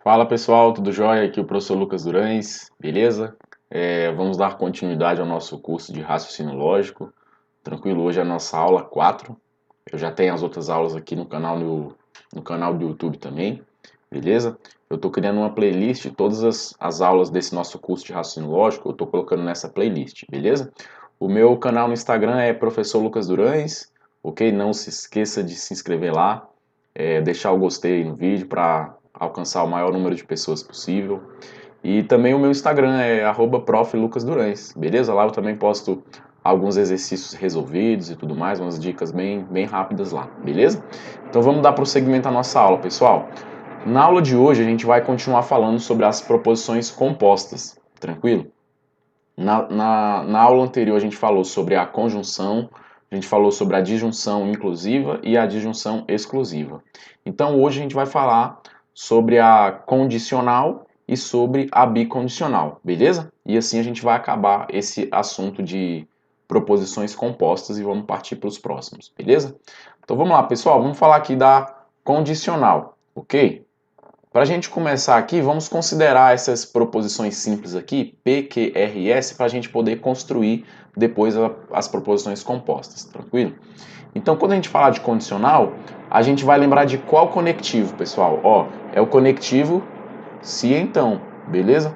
Fala pessoal, tudo jóia? Aqui é o professor Lucas Durães, beleza? Vamos dar continuidade ao nosso curso de raciocínio lógico. Tranquilo, hoje é a nossa aula 4. Eu já tenho as outras aulas aqui no canal do YouTube também, beleza? Eu estou criando uma playlist, todas as aulas desse nosso curso de raciocínio lógico, eu estou colocando nessa playlist, beleza? O meu canal no Instagram é Professor Lucas Durães, ok? Não se esqueça de se inscrever lá, deixar o gostei no vídeo para alcançar o maior número de pessoas possível. E também o meu Instagram é @proflucasdurães, beleza? Lá eu também posto alguns exercícios resolvidos e tudo mais, umas dicas bem rápidas lá, beleza? Então vamos dar prosseguimento à nossa aula, pessoal. Na aula de hoje a gente vai continuar falando sobre as proposições compostas, tranquilo? Na aula anterior a gente falou sobre a conjunção, a gente falou sobre a disjunção inclusiva e a disjunção exclusiva. Então hoje a gente vai falar sobre a condicional e sobre a bicondicional, beleza? E assim a gente vai acabar esse assunto de proposições compostas e vamos partir para os próximos, beleza? Então vamos lá, pessoal, vamos falar aqui da condicional, ok? Para a gente começar aqui, vamos considerar essas proposições simples aqui, P, Q, R e S, para a gente poder construir depois as proposições compostas, tranquilo? Então, quando a gente falar de condicional, a gente vai lembrar de qual conectivo, pessoal? Ó, é o conectivo se então, beleza?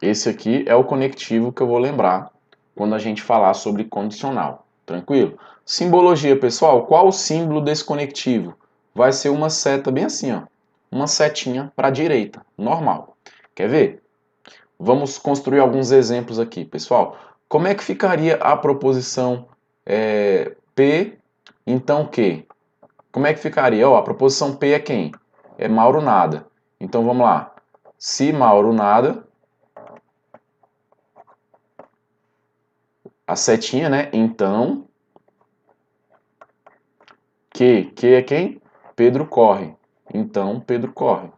Esse aqui é o conectivo que eu vou lembrar quando a gente falar sobre condicional, tranquilo? Simbologia, pessoal, qual o símbolo desse conectivo? Vai ser uma seta bem assim, ó, uma setinha para a direita, normal. Quer ver? Vamos construir alguns exemplos aqui, pessoal. Como é que ficaria a proposição P, então Q? Como é que ficaria? Ó, a proposição P é quem? É Mauro nada. Então vamos lá. Se Mauro nada, a setinha, né? Então, que é quem? Pedro corre. Então, Pedro corre.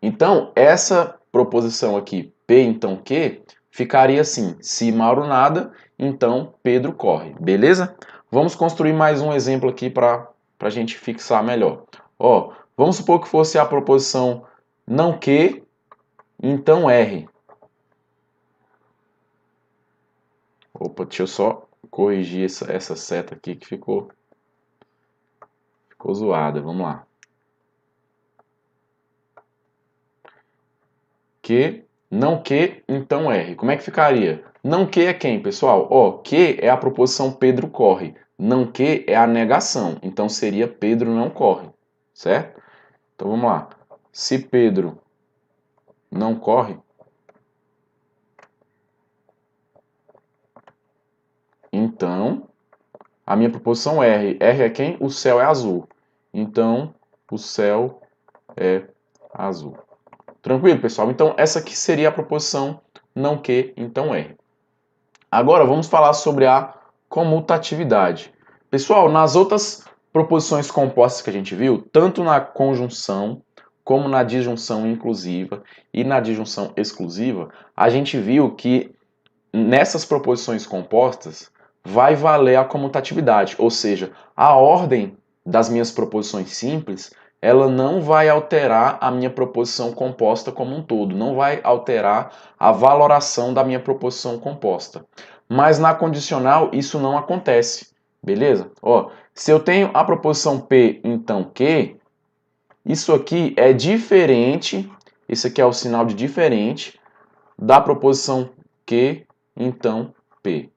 Então, essa proposição aqui, P então que, ficaria assim: se Mauro nada, então Pedro corre. Beleza? Vamos construir mais um exemplo aqui para a gente fixar melhor. Ó, vamos supor que fosse a proposição não que, então R. Opa, deixa eu só corrigir essa seta aqui que ficou zoada. Vamos lá. Que, não que, então R. Como é que ficaria? Não que é quem, pessoal? Ó, que é a proposição Pedro corre. Não que é a negação. Então seria Pedro não corre, certo? Então vamos lá. Se Pedro não corre, então a minha proposição R. R é quem? O céu é azul. Então o céu é azul. Tranquilo, pessoal? Então essa aqui seria a proposição não que, então R. Agora vamos falar sobre a comutatividade. Pessoal, nas outras proposições compostas que a gente viu, tanto na conjunção, como na disjunção inclusiva e na disjunção exclusiva, a gente viu que nessas proposições compostas vai valer a comutatividade, ou seja, a ordem das minhas proposições simples, ela não vai alterar a minha proposição composta como um todo, não vai alterar a valoração da minha proposição composta. Mas na condicional isso não acontece, beleza? Ó, se eu tenho a proposição P, então Q, isso aqui é diferente, esse aqui é o sinal de diferente da proposição Q, então P.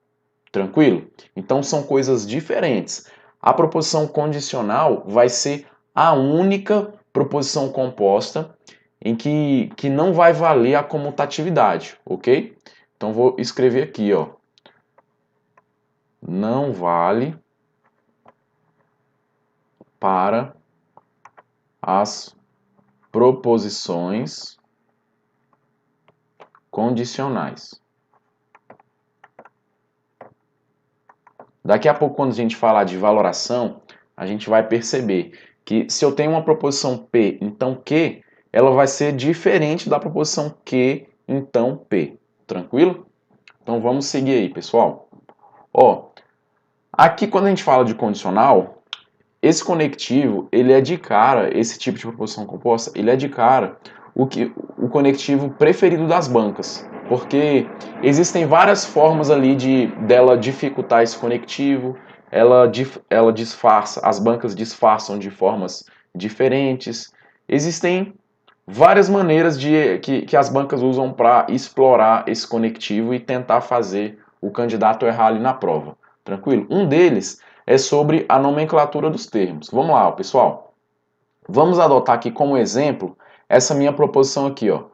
Tranquilo? Então são coisas diferentes. A proposição condicional vai ser a única proposição composta em que não vai valer a comutatividade, ok? Então vou escrever aqui, ó. Não vale para as proposições condicionais. Daqui a pouco, quando a gente falar de valoração, a gente vai perceber que se eu tenho uma proposição P, então Q, ela vai ser diferente da proposição Q, então P. Tranquilo? Então vamos seguir aí, pessoal. Ó, Aqui, quando a gente fala de condicional, esse conectivo, ele é de cara, esse tipo de proposição composta, ele é de cara o conectivo preferido das bancas, porque existem várias formas ali dela dificultar esse conectivo, ela disfarça, as bancas disfarçam de formas diferentes, existem várias maneiras que as bancas usam para explorar esse conectivo e tentar fazer o candidato errar ali na prova. Tranquilo? Um deles é sobre a nomenclatura dos termos. Vamos lá, pessoal. Vamos adotar aqui como exemplo essa minha proposição aqui, ó.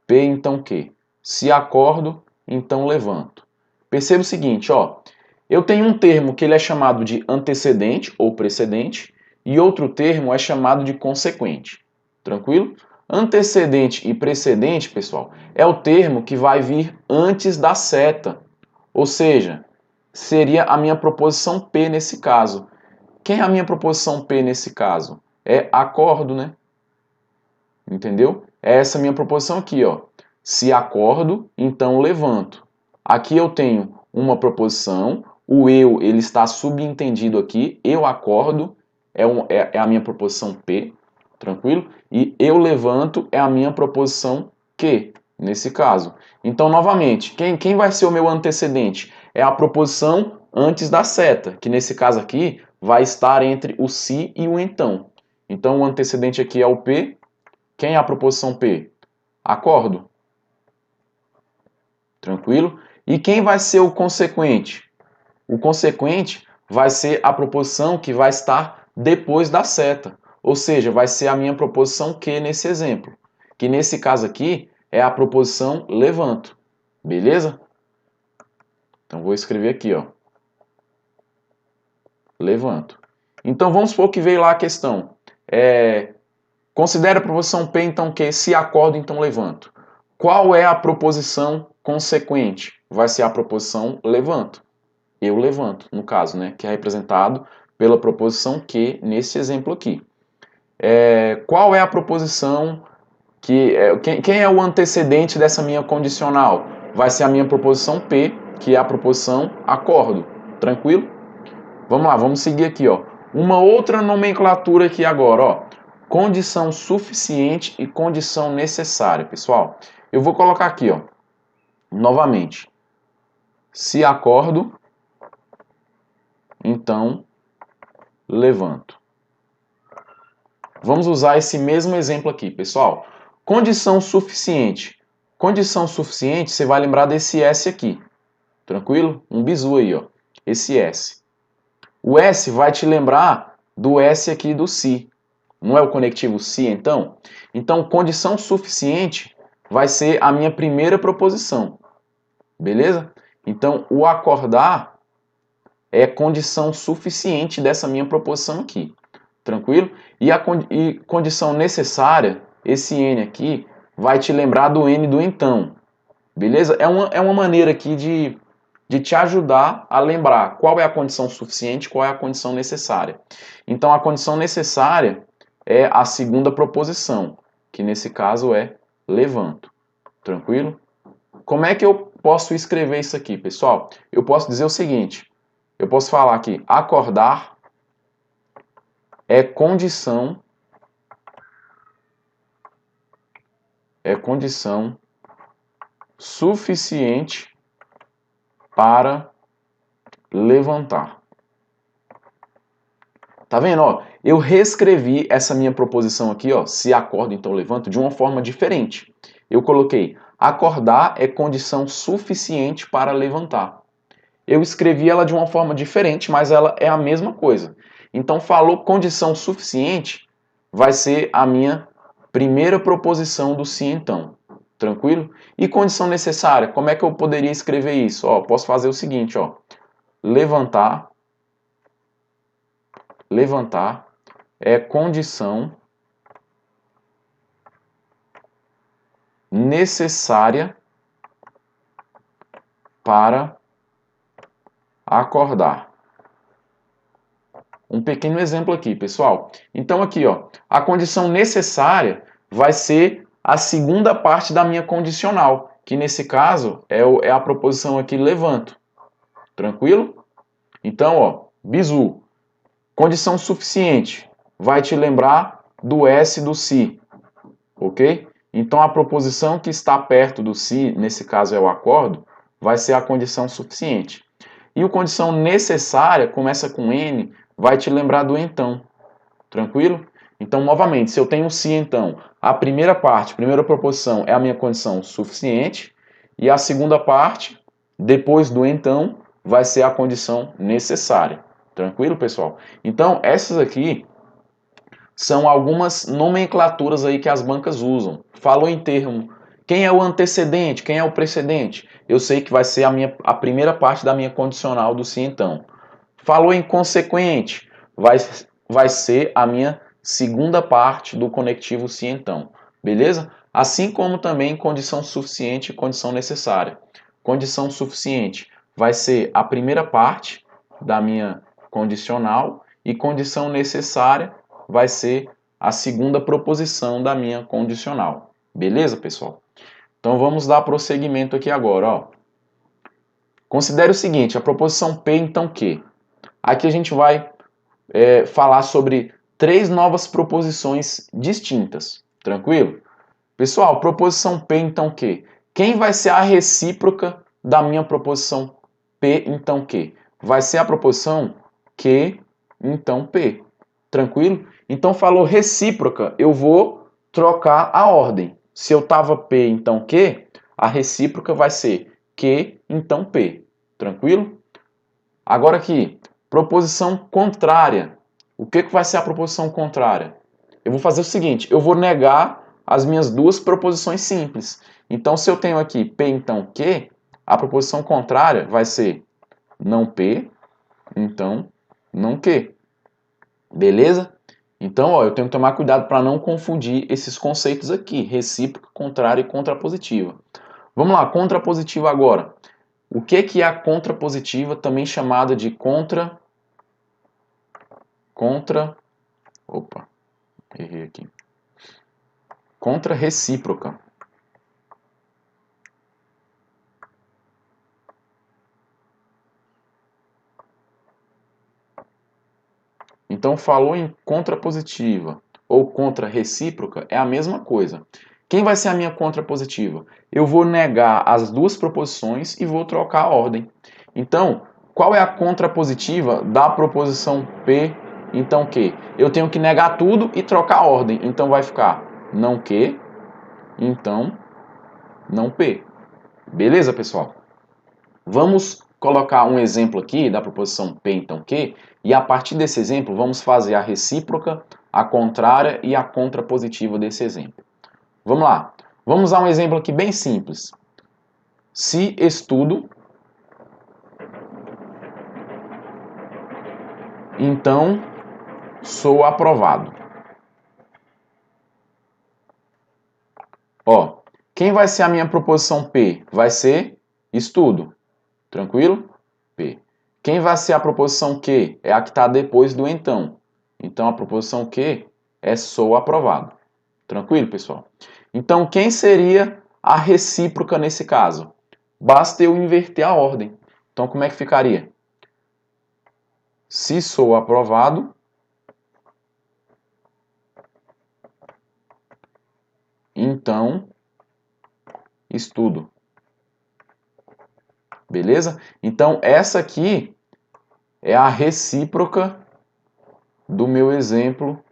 P então Q. Se acordo, então levanto. Perceba o seguinte, ó. Eu tenho um termo que ele é chamado de antecedente ou precedente e outro termo é chamado de consequente. Tranquilo? Antecedente e precedente, pessoal, é o termo que vai vir antes da seta. Ou seja, seria a minha proposição P nesse caso. Quem é a minha proposição P nesse caso? É acordo, né? Entendeu? É essa minha proposição aqui, ó. Se acordo, então levanto. Aqui eu tenho uma proposição, o eu ele está subentendido aqui, eu acordo é a minha proposição P, tranquilo? E eu levanto é a minha proposição Q, nesse caso. Então, novamente, quem vai ser o meu antecedente? É a proposição antes da seta, que nesse caso aqui vai estar entre o se e o então. Então, o antecedente aqui é o P. Quem é a proposição P? Acordo. Tranquilo? E quem vai ser o consequente? O consequente vai ser a proposição que vai estar depois da seta. Ou seja, vai ser a minha proposição Q nesse exemplo. Que nesse caso aqui é a proposição levanto. Beleza? Então vou escrever aqui, ó. Levanto. Então vamos supor que veio lá a questão. Considere a proposição P, então, que se acordo, então levanto. Qual é a proposição consequente? Vai ser a proposição levanto. Eu levanto, no caso, né? Que é representado pela proposição que nesse exemplo aqui. Qual é a proposição quem é o antecedente dessa minha condicional? Vai ser a minha proposição P, que é a proposição acordo. Tranquilo? Vamos lá, vamos seguir aqui, ó. Uma outra nomenclatura aqui agora, ó. Condição suficiente e condição necessária, pessoal. Eu vou colocar aqui, ó. Novamente. Se acordo, então levanto. Vamos usar esse mesmo exemplo aqui, pessoal. Condição suficiente. Condição suficiente, você vai lembrar desse S aqui. Tranquilo? Um bizu aí, ó. Esse S. O S vai te lembrar do S aqui do se. Não é o conectivo se, então? Então, condição suficiente vai ser a minha primeira proposição. Beleza? Então, o acordar é condição suficiente dessa minha proposição aqui. Tranquilo? E a condição necessária, esse N aqui, vai te lembrar do N do então. Beleza? É uma maneira aqui de te ajudar a lembrar qual é a condição suficiente, qual é a condição necessária. Então, a condição necessária é a segunda proposição, que nesse caso é levanto. Tranquilo? Como é que eu posso escrever isso aqui, pessoal? Eu posso dizer o seguinte, eu posso falar aqui, acordar é condição suficiente para levantar. Tá vendo? Ó, eu reescrevi essa minha proposição aqui, ó, se acordo, então levanto, de uma forma diferente. Eu coloquei, acordar é condição suficiente para levantar. Eu escrevi ela de uma forma diferente, mas ela é a mesma coisa. Então, falou condição suficiente, vai ser a minha primeira proposição do se então. Tranquilo? E condição necessária, como é que eu poderia escrever isso? Ó, posso fazer o seguinte, ó. Levantar é condição necessária para acordar. Um pequeno exemplo aqui, pessoal. Então aqui, ó, a condição necessária vai ser a segunda parte da minha condicional, que nesse caso é a proposição aqui levanto. Tranquilo? Então, ó, Bizu. Condição suficiente. Vai te lembrar do S do se. Ok? Então, a proposição que está perto do se, nesse caso é o acordo, vai ser a condição suficiente. E a condição necessária, começa com N, vai te lembrar do então. Tranquilo? Então, novamente, se eu tenho se então, a primeira parte, a primeira proposição é a minha condição suficiente, e a segunda parte, depois do então, vai ser a condição necessária. Tranquilo, pessoal? Então, essas aqui são algumas nomenclaturas aí que as bancas usam. Falou em termo, quem é o antecedente, quem é o precedente? Eu sei que vai ser a primeira parte da minha condicional do se então. Falou em consequente, vai ser a minha segunda parte do conectivo se então. Beleza? Assim como também condição suficiente e condição necessária. Condição suficiente vai ser a primeira parte da minha condicional e condição necessária vai ser a segunda proposição da minha condicional. Beleza, pessoal? Então vamos dar prosseguimento aqui agora. Ó. Considere o seguinte, a proposição P então que? Aqui a gente vai falar sobre 3 novas proposições distintas. Tranquilo? Pessoal, proposição P então que? Quem vai ser a recíproca da minha proposição P então que? Vai ser a proposição Q então P. Tranquilo? Então falou recíproca, eu vou trocar a ordem. Se eu estava P então Q, a recíproca vai ser Q então P. Tranquilo? Agora aqui, proposição contrária. O que vai ser a proposição contrária? Eu vou fazer o seguinte, eu vou negar as minhas duas proposições simples. Então, se eu tenho aqui P então Q, a proposição contrária vai ser não P, então não Q. Beleza? Então, ó, eu tenho que tomar cuidado para não confundir esses conceitos aqui, recíproca, contrária e contrapositiva. Vamos lá, contrapositiva agora. O que é a contrapositiva, também chamada de opa, errei aqui. Contrarrecíproca. Então, falou em contrapositiva ou contrarrecíproca, é a mesma coisa. Quem vai ser a minha contrapositiva? Eu vou negar as duas proposições e vou trocar a ordem. Então, qual é a contrapositiva da proposição P, então Q? Eu tenho que negar tudo e trocar a ordem. Então, vai ficar não Q, então não P. Beleza, pessoal? Vamos colocar um exemplo aqui da proposição P, então Q, e a partir desse exemplo vamos fazer a recíproca, a contrária e a contrapositiva desse exemplo. Vamos lá. Vamos usar um exemplo aqui bem simples. Se estudo, então sou aprovado. Ó, quem vai ser a minha proposição P? Vai ser estudo. Tranquilo? P. Quem vai ser a proposição Q? É a que está depois do então. Então, a proposição Q é sou aprovado. Tranquilo, pessoal? Então, quem seria a recíproca nesse caso? Basta eu inverter a ordem. Então, como é que ficaria? Se sou aprovado, então estudo. Beleza? Então, essa aqui é a recíproca do meu exemplo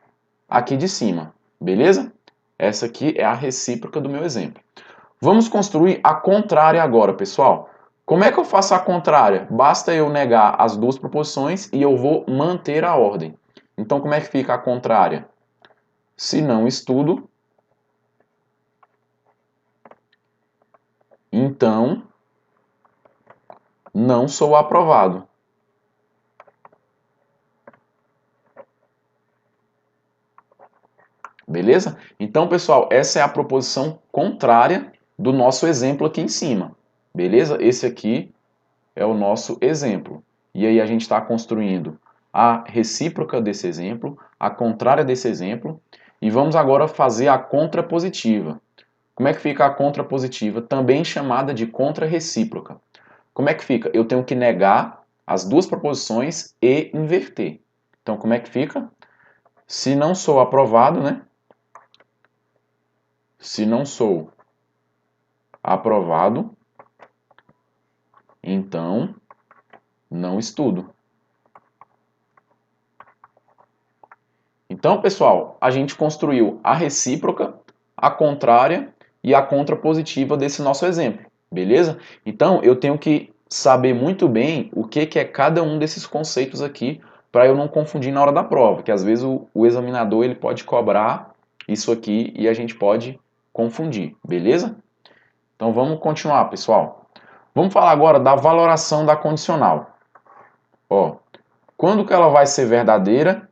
aqui de cima. Beleza? Essa aqui é a recíproca do meu exemplo. Vamos construir a contrária agora, pessoal. Como é que eu faço a contrária? Basta eu negar as duas proposições e eu vou manter a ordem. Então, como é que fica a contrária? Se não estudo, então não sou aprovado. Beleza? Então, pessoal, essa é a proposição contrária do nosso exemplo aqui em cima. Beleza? Esse aqui é o nosso exemplo. E aí a gente está construindo a recíproca desse exemplo, a contrária desse exemplo, e vamos agora fazer a contrapositiva. Como é que fica a contrapositiva? Também chamada de contrarrecíproca. Como é que fica? Eu tenho que negar as duas proposições e inverter. Então, como é que fica? Se não sou aprovado, né? Se não sou aprovado, então não estudo. Então, pessoal, a gente construiu a recíproca, a contrária e a contrapositiva desse nosso exemplo, beleza? Então, eu tenho que saber muito bem o que é cada um desses conceitos aqui para eu não confundir na hora da prova, que às vezes o examinador ele pode cobrar isso aqui e a gente pode confundir, beleza? Então, vamos continuar, pessoal. Vamos falar agora da valoração da condicional. Ó, quando que ela vai ser verdadeira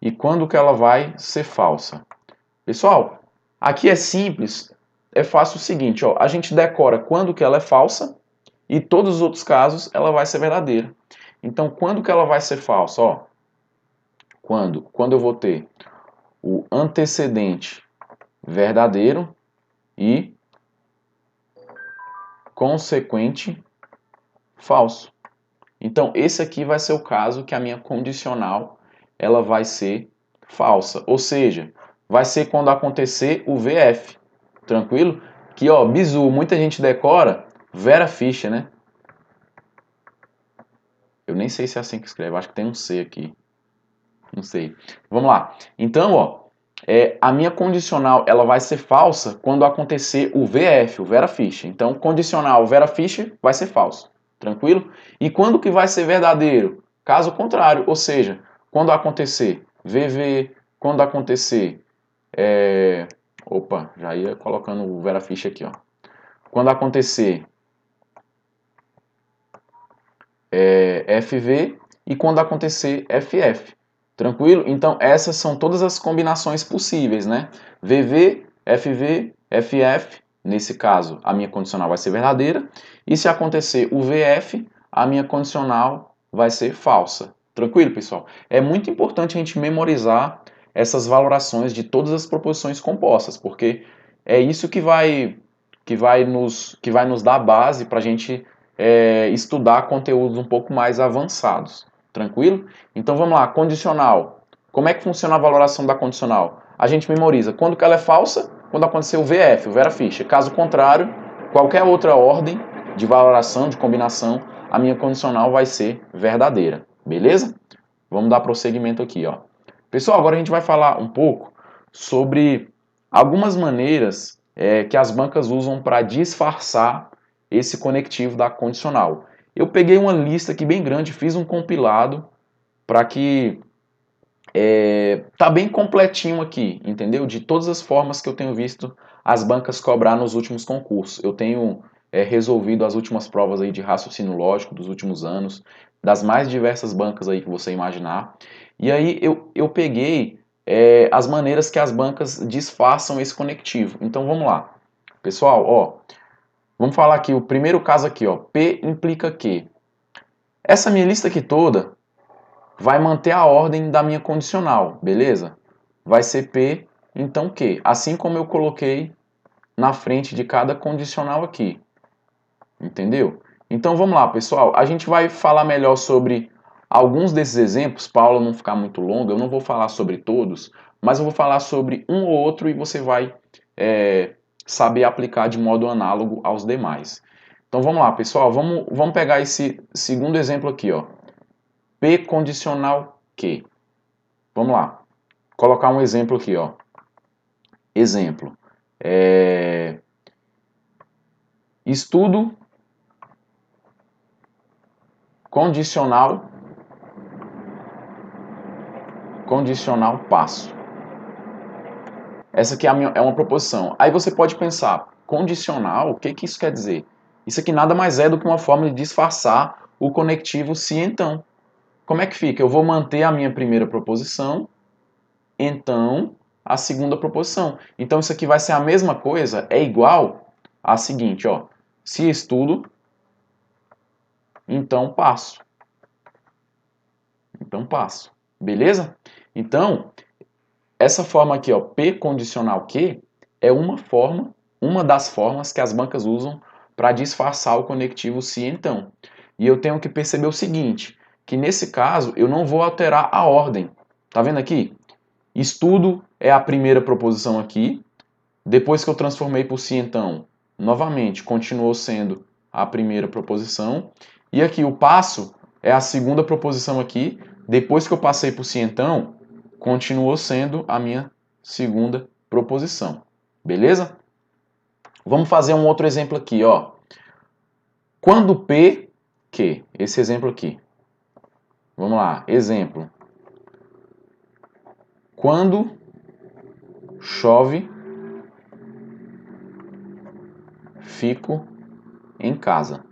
e quando que ela vai ser falsa? Pessoal, aqui é simples, é fácil o seguinte, ó, a gente decora quando que ela é falsa e todos os outros casos ela vai ser verdadeira. Então, quando que ela vai ser falsa? Ó, quando eu vou ter o antecedente verdadeiro e consequente falso. Então, esse aqui vai ser o caso que a minha condicional ela vai ser falsa. Ou seja, vai ser quando acontecer o VF. Tranquilo? Que, ó, bizu, muita gente decora Vera Fischer, né? Eu nem sei se é assim que escreve, acho que tem um C aqui. Não sei. Vamos lá. Então, ó, a minha condicional ela vai ser falsa quando acontecer o VF, o Vera Fischer. Então, condicional Vera Fischer vai ser falso. Tranquilo? E quando que vai ser verdadeiro? Caso contrário, ou seja, quando acontecer VV, quando acontecer... Opa, já ia colocando o Vera Fischer aqui, ó. Quando acontecer FV e quando acontecer FF. Tranquilo? Então, essas são todas as combinações possíveis, né? VV, FV, FF, nesse caso, a minha condicional vai ser verdadeira. E se acontecer o VF, a minha condicional vai ser falsa. Tranquilo, pessoal? É muito importante a gente memorizar essas valorações de todas as proposições compostas, porque é isso que vai nos dar base para a gente estudar conteúdos um pouco mais avançados. Tranquilo? Então vamos lá, condicional. Como é que funciona a valoração da condicional? A gente memoriza quando que ela é falsa, quando acontecer o VF, o Vera Fischer. Caso contrário, qualquer outra ordem de valoração, de combinação, a minha condicional vai ser verdadeira. Beleza? Vamos dar prosseguimento aqui, ó. Pessoal, agora a gente vai falar um pouco sobre algumas maneiras que as bancas usam para disfarçar esse conectivo da condicional. Eu peguei uma lista aqui bem grande, fiz um compilado para que tá bem completinho aqui, entendeu? De todas as formas que eu tenho visto as bancas cobrar nos últimos concursos. Eu tenho resolvido as últimas provas aí de raciocínio lógico dos últimos anos, das mais diversas bancas aí que você imaginar. E aí eu peguei as maneiras que as bancas disfarçam esse conectivo. Então vamos lá. Pessoal, ó, vamos falar aqui, o primeiro caso aqui, ó, P implica que. Essa minha lista aqui toda vai manter a ordem da minha condicional, beleza? Vai ser P, então Q. Assim como eu coloquei na frente de cada condicional aqui. Entendeu? Então vamos lá, pessoal. A gente vai falar melhor sobre alguns desses exemplos, para a aula não ficar muito longa. Eu não vou falar sobre todos, mas eu vou falar sobre um ou outro e você vai saber aplicar de modo análogo aos demais. Então vamos lá, pessoal. Vamos pegar esse segundo exemplo aqui, ó. P condicional Q. Vamos lá. Colocar um exemplo aqui, ó. Exemplo. Estudo condicional passo. Essa aqui é uma proposição. Aí você pode pensar, condicional, o que isso quer dizer? Isso aqui nada mais é do que uma forma de disfarçar o conectivo se então. Como é que fica? Eu vou manter a minha primeira proposição, então a segunda proposição. Então isso aqui vai ser a mesma coisa, é igual a seguinte, ó. Se estudo, então passo. Então passo. Beleza? Então, essa forma aqui, ó, P condicional Q, é uma das formas que as bancas usam para disfarçar o conectivo se então. E eu tenho que perceber o seguinte, que nesse caso eu não vou alterar a ordem. Tá vendo aqui? Estudo é a primeira proposição aqui. Depois que eu transformei por se então, novamente, continuou sendo a primeira proposição. E aqui o passo é a segunda proposição aqui. Depois que eu passei por se então, continuou sendo a minha segunda proposição. Beleza? Vamos fazer um outro exemplo aqui, ó. Quando P, que? Esse exemplo aqui. Vamos lá, exemplo. Quando chove, fico em casa.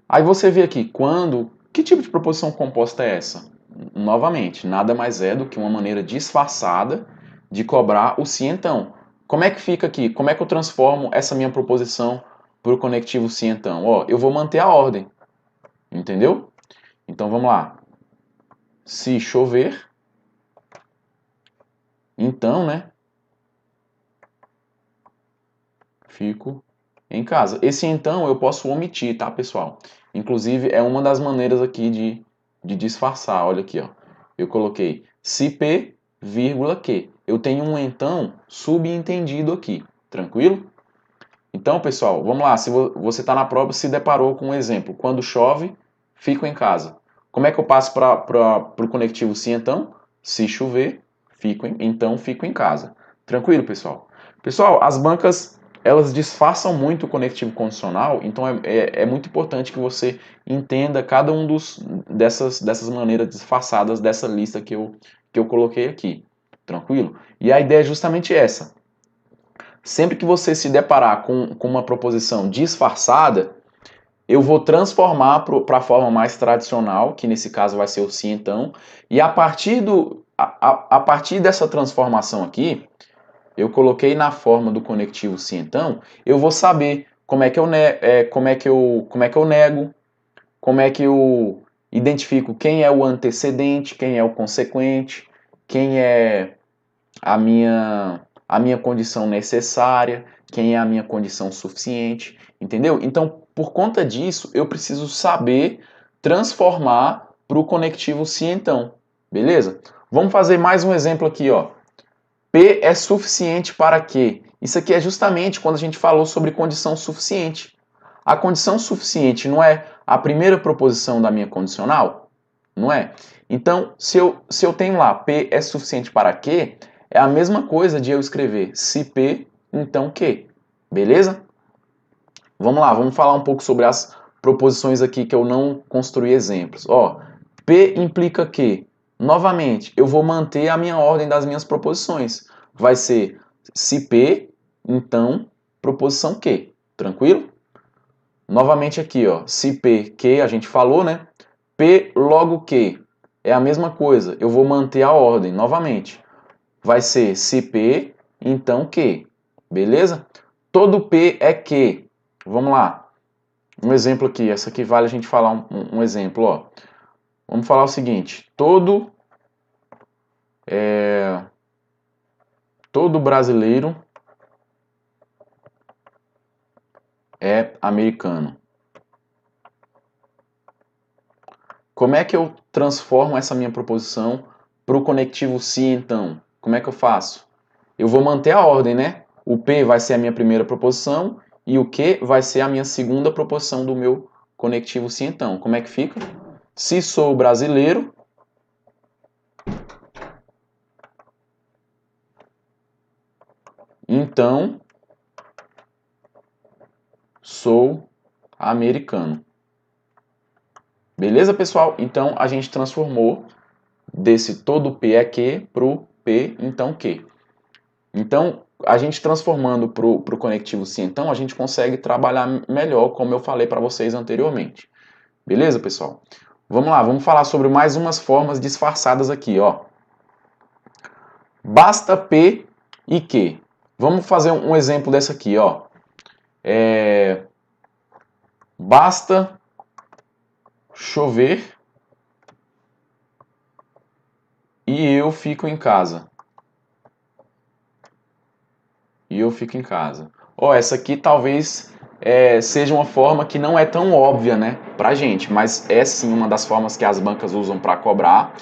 Aí você vê aqui, quando... Que tipo de proposição composta é essa? Novamente, nada mais é do que uma maneira disfarçada de cobrar o se então. Como é que fica aqui? Como é que eu transformo essa minha proposição para o conectivo se então? Ó, eu vou manter a ordem, entendeu? Então vamos lá. Se chover, então, né? Fico em casa. Esse então eu posso omitir, tá, pessoal? Inclusive é uma das maneiras aqui de disfarçar. Olha aqui, ó. Eu coloquei se P, vírgula que. Eu tenho um então subentendido aqui. Tranquilo? Então, pessoal, vamos lá. Se você está na prova, se deparou com um exemplo. Quando chove, fico em casa. Como é que eu passo para o conectivo se então? Se chover, então fico em casa. Tranquilo, pessoal? Pessoal, as bancas elas disfarçam muito o conectivo condicional, então é muito importante que você entenda cada um dessas maneiras disfarçadas dessa lista que eu coloquei aqui. Tranquilo? E a ideia é justamente essa. Sempre que você se deparar com uma proposição disfarçada, eu vou transformar para a forma mais tradicional, que nesse caso vai ser o se então, e a partir dessa transformação aqui, eu coloquei na forma do conectivo se então, eu vou saber como é que eu nego, como é que eu identifico quem é o antecedente, quem é o consequente, quem é a minha condição necessária, quem é a minha condição suficiente, entendeu? Então, por conta disso, eu preciso saber transformar para o conectivo se então, beleza? Vamos fazer mais um exemplo aqui, ó. P é suficiente para quê? Isso aqui é justamente quando a gente falou sobre condição suficiente. A condição suficiente não é a primeira proposição da minha condicional? Não é? Então, se eu tenho lá P é suficiente para quê, é a mesma coisa de eu escrever se P, então Q. Beleza? Vamos lá, vamos falar um pouco sobre as proposições aqui que eu não construí exemplos. Ó, P implica que, novamente, eu vou manter a minha ordem das minhas proposições. Vai ser se P, então, proposição Q. Tranquilo? Novamente aqui, ó, se P, Q, a gente falou, né? P logo Q. É a mesma coisa, eu vou manter a ordem, novamente. Vai ser se P, então Q. Beleza? Todo P é Q. Vamos lá. Um exemplo aqui, essa aqui vale a gente falar um exemplo, ó. Vamos falar o seguinte, todo brasileiro é americano. Como é que eu transformo essa minha proposição para o conectivo se então? Como é que eu faço? Eu vou manter a ordem, né? O P vai ser a minha primeira proposição e o Q vai ser a minha segunda proposição do meu conectivo se então. Como é que fica? Se sou brasileiro, então sou americano. Beleza, pessoal? Então a gente transformou desse todo P é Q para o P então Q. Então, a gente transformando para o conectivo se então, a gente consegue trabalhar melhor, como eu falei para vocês anteriormente. Beleza, pessoal? Vamos lá, vamos falar sobre mais umas formas disfarçadas aqui, ó. Basta P e Q. Vamos fazer um exemplo dessa aqui, ó. Basta chover e eu fico em casa. E eu fico em casa. Ó, essa aqui talvez seja uma forma que não é tão óbvia, né, pra gente, mas é sim uma das formas que as bancas usam para cobrar.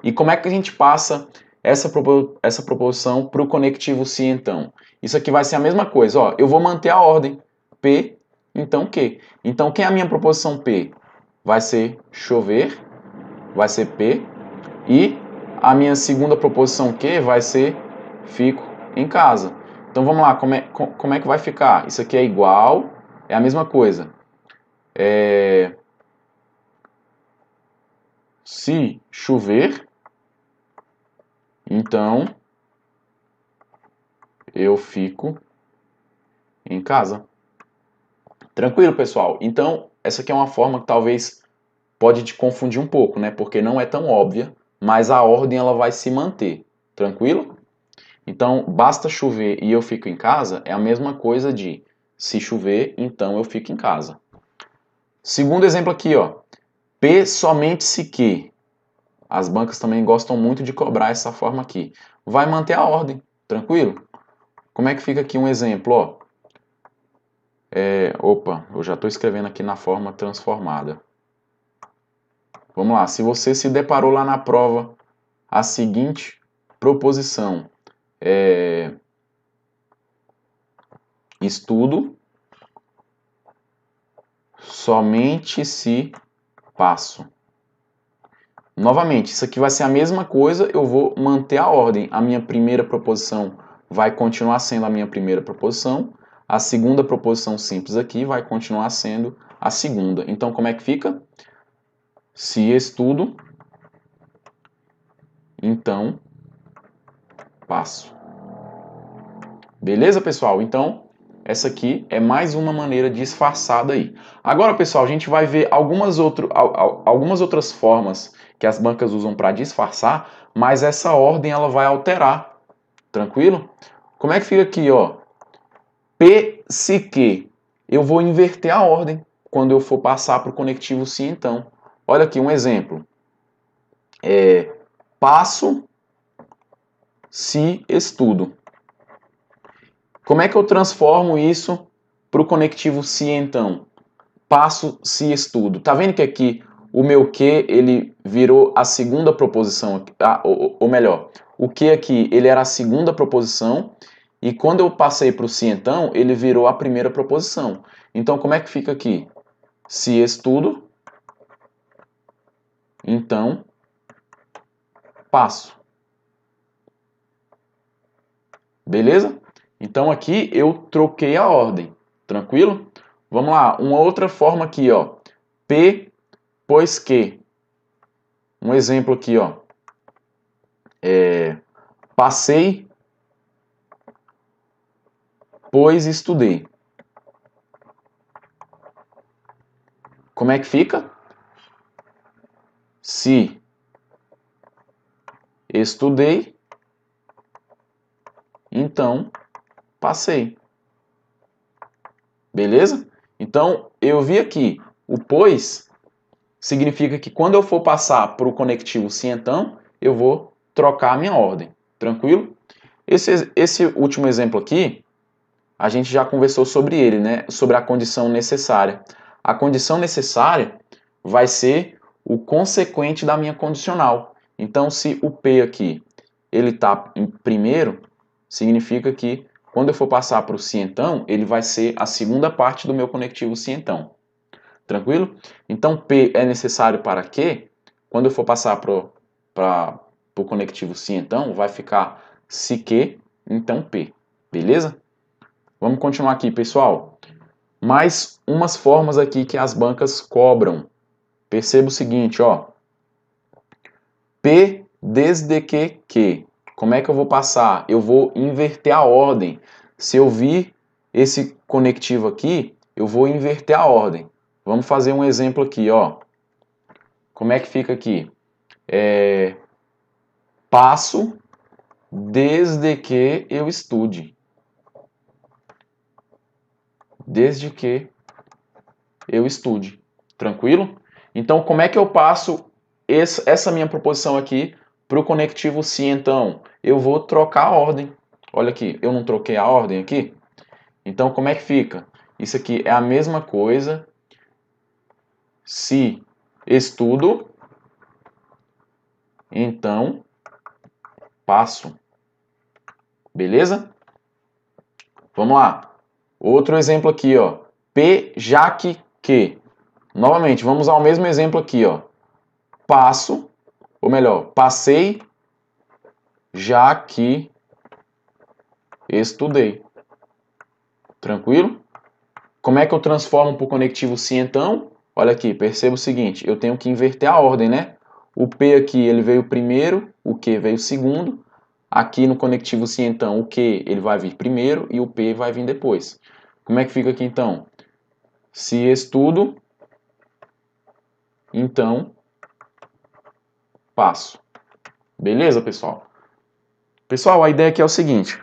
E como é que a gente passa essa proposição para o conectivo se então? Isso aqui vai ser a mesma coisa, ó, eu vou manter a ordem, P, então Q. Então quem é a minha proposição P? Vai ser chover, vai ser P, e a minha segunda proposição Q vai ser fico em casa. Então vamos lá, como é que vai ficar? Isso aqui é igual, é a mesma coisa. Se chover, então eu fico em casa. Tranquilo, pessoal? Então, essa aqui é uma forma que talvez pode te confundir um pouco, né? Porque não é tão óbvia, mas a ordem ela vai se manter. Tranquilo? Então, basta chover e eu fico em casa é a mesma coisa de se chover, então eu fico em casa. Segundo exemplo aqui, ó. P somente se que. As bancas também gostam muito de cobrar essa forma aqui. Vai manter a ordem, tranquilo? Como é que fica aqui um exemplo, ó? Opa, eu já estou escrevendo aqui na forma transformada. Vamos lá, se você se deparou lá na prova a seguinte proposição. Estudo somente se passo. Novamente, isso aqui vai ser a mesma coisa, eu vou manter a ordem. A minha primeira proposição vai continuar sendo a minha primeira proposição, a segunda proposição simples aqui vai continuar sendo a segunda. Então, como é que fica? Se estudo, então passo. Beleza, pessoal? Então, essa aqui é mais uma maneira disfarçada aí. Agora, pessoal, a gente vai ver algumas outras formas que as bancas usam para disfarçar, mas essa ordem ela vai alterar. Tranquilo? Como é que fica aqui, ó? P se que. Eu vou inverter a ordem quando eu for passar para o conectivo se então. Olha aqui um exemplo. Passo se estudo. Como é que eu transformo isso para o conectivo se então? Passo se estudo. Tá vendo que aqui o meu que ele virou a segunda proposição, ou melhor, o que aqui ele era a segunda proposição e quando eu passei para o se então ele virou a primeira proposição. Então como é que fica aqui? Se estudo, então passo. Beleza? Então aqui eu troquei a ordem, tranquilo? Vamos lá, uma outra forma aqui, ó. P, pois que. Um exemplo aqui, ó. Passei, pois estudei. Como é que fica? Se estudei, então passei. Beleza? Então, eu vi aqui, o pois significa que quando eu for passar para o conectivo se então, eu vou trocar a minha ordem. Tranquilo? Esse último exemplo aqui, a gente já conversou sobre ele, né? Sobre a condição necessária. A condição necessária vai ser o consequente da minha condicional. Então, se o P aqui ele está em primeiro, significa que quando eu for passar para o se então, ele vai ser a segunda parte do meu conectivo se então. Tranquilo? Então, P é necessário para que, quando eu for passar para o conectivo se então, vai ficar se que, então P. Beleza? Vamos continuar aqui, pessoal. Mais umas formas aqui que as bancas cobram. Perceba o seguinte, ó. P desde que. Como é que eu vou passar? Eu vou inverter a ordem. Se eu vir esse conectivo aqui, eu vou inverter a ordem. Vamos fazer um exemplo aqui, ó. Como é que fica aqui? Passo desde que eu estude. Desde que eu estude. Tranquilo? Então, como é que eu passo essa minha proposição aqui para o conectivo se então? Eu vou trocar a ordem. Olha aqui, eu não troquei a ordem aqui? Então, como é que fica? Isso aqui é a mesma coisa. Se estudo, então passo. Beleza? Vamos lá. Outro exemplo aqui, ó. P, já que. Novamente, vamos ao mesmo exemplo aqui, ó. Passo, ou melhor, passei, já que estudei. Tranquilo? Como é que eu transformo para o conectivo se então? Olha aqui, perceba o seguinte, eu tenho que inverter a ordem, né? O P aqui ele veio primeiro, o Q veio segundo. Aqui no conectivo se então, o Q ele vai vir primeiro e o P vai vir depois. Como é que fica aqui então? Se estudo, então passo. Beleza, pessoal? Pessoal, a ideia aqui é o seguinte,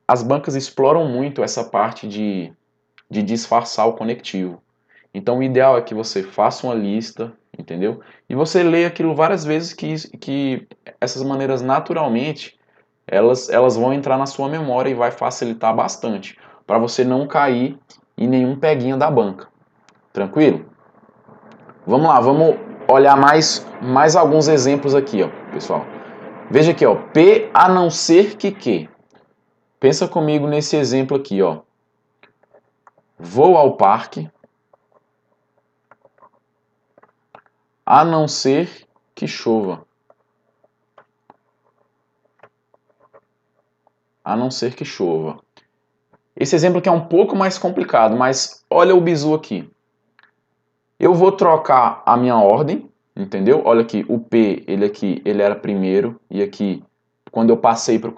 as bancas exploram muito essa parte de disfarçar o conectivo. Então o ideal é que você faça uma lista, entendeu? E você lê aquilo várias vezes que essas maneiras naturalmente elas vão entrar na sua memória e vai facilitar bastante para você não cair em nenhum peguinha da banca. Tranquilo? Vamos lá, vamos olhar mais alguns exemplos aqui, ó, pessoal. Veja aqui, ó, P a não ser que. Pensa comigo nesse exemplo aqui, ó. Vou ao parque a não ser que chova. A não ser que chova. Esse exemplo aqui é um pouco mais complicado, mas olha o bizu aqui. Eu vou trocar a minha ordem, entendeu? Olha aqui, o P, ele era primeiro, e aqui, quando eu passei para o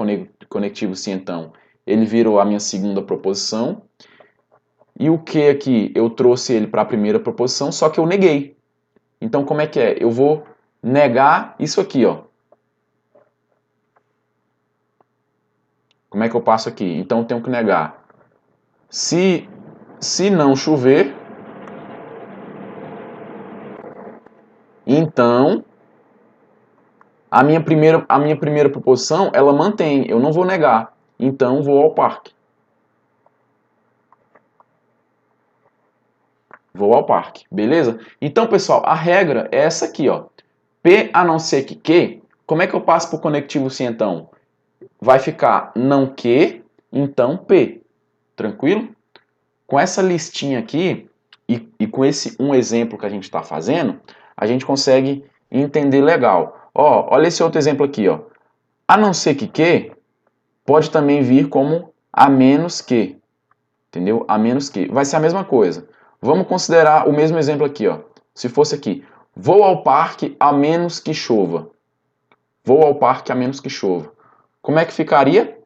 conectivo sim, então, ele virou a minha segunda proposição. E o Q aqui, eu trouxe ele para a primeira proposição, só que eu neguei. Então, como é que é? Eu vou negar isso aqui, ó. Como é que eu passo aqui? Então, eu tenho que negar. Se não chover, então a minha primeira proposição, ela mantém. Eu não vou negar. Então, vou ao parque. Vou ao parque, beleza? Então, pessoal, a regra é essa aqui, ó. P a não ser que, como é que eu passo para o conectivo sim, então? Vai ficar não que, então P. Tranquilo? Com essa listinha aqui e com esse um exemplo que a gente está fazendo, a gente consegue entender legal. Ó, olha esse outro exemplo aqui, ó. A não ser que pode também vir como a menos que. Entendeu? A menos que. Vai ser a mesma coisa. Vamos considerar o mesmo exemplo aqui, ó. Se fosse aqui, vou ao parque a menos que chova. Vou ao parque a menos que chova. Como é que ficaria?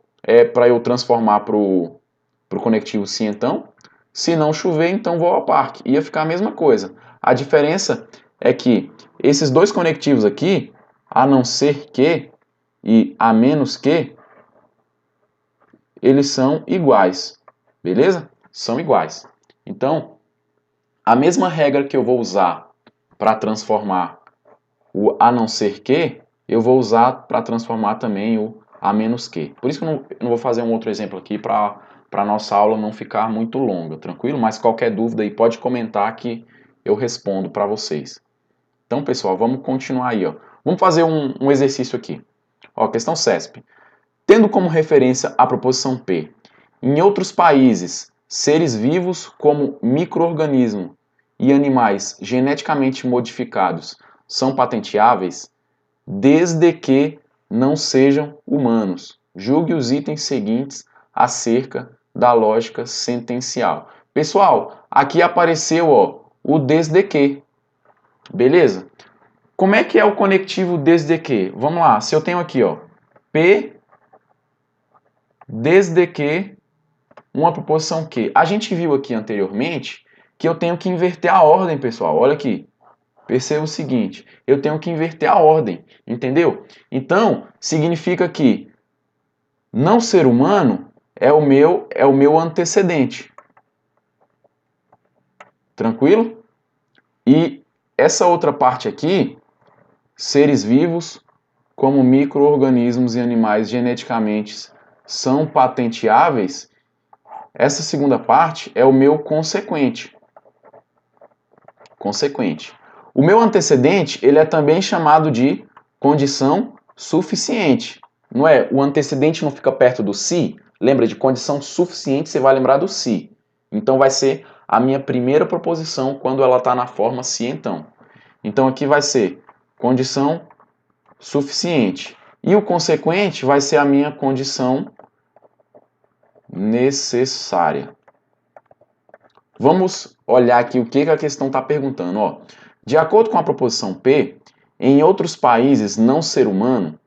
Para eu transformar para o conectivo sim, então. Se não chover, então vou ao parque. Ia ficar a mesma coisa. A diferença é que esses dois conectivos aqui, a não ser que e a menos que, eles são iguais. Beleza? São iguais. Então, a mesma regra que eu vou usar para transformar o a não ser que, eu vou usar para transformar também o a menos que. Por isso que eu não vou fazer um outro exemplo aqui para a nossa aula não ficar muito longa, tranquilo? Mas qualquer dúvida aí pode comentar que eu respondo para vocês. Então, pessoal, vamos continuar aí, ó. Vamos fazer um exercício aqui. Ó, questão CESP. Tendo como referência a proposição P, em outros países, seres vivos como micro-organismos e animais geneticamente modificados são patenteáveis, desde que não sejam humanos. Julgue os itens seguintes acerca da lógica sentencial. Pessoal, aqui apareceu, ó, o desde que. Beleza? Como é que é o conectivo desde que? Vamos lá, se eu tenho aqui, ó, P desde que uma proposição Q. A gente viu aqui anteriormente que eu tenho que inverter a ordem, pessoal. Olha aqui. Perceba o seguinte, eu tenho que inverter a ordem, entendeu? Então, significa que não ser humano é o meu antecedente. Tranquilo? E essa outra parte aqui, seres vivos como micro-organismos e animais geneticamente são patenteáveis, Essa segunda parte é o meu consequente. Consequente. O meu antecedente, ele é também chamado de condição suficiente. Não é? O antecedente não fica perto do se? Lembra de condição suficiente, você vai lembrar do se. Então vai ser a minha primeira proposição quando ela está na forma se então. Então aqui vai ser condição suficiente. E o consequente vai ser a minha condição necessária. Vamos olhar aqui o que a questão está perguntando. Ó. De acordo com a proposição P, em outros países não ser humano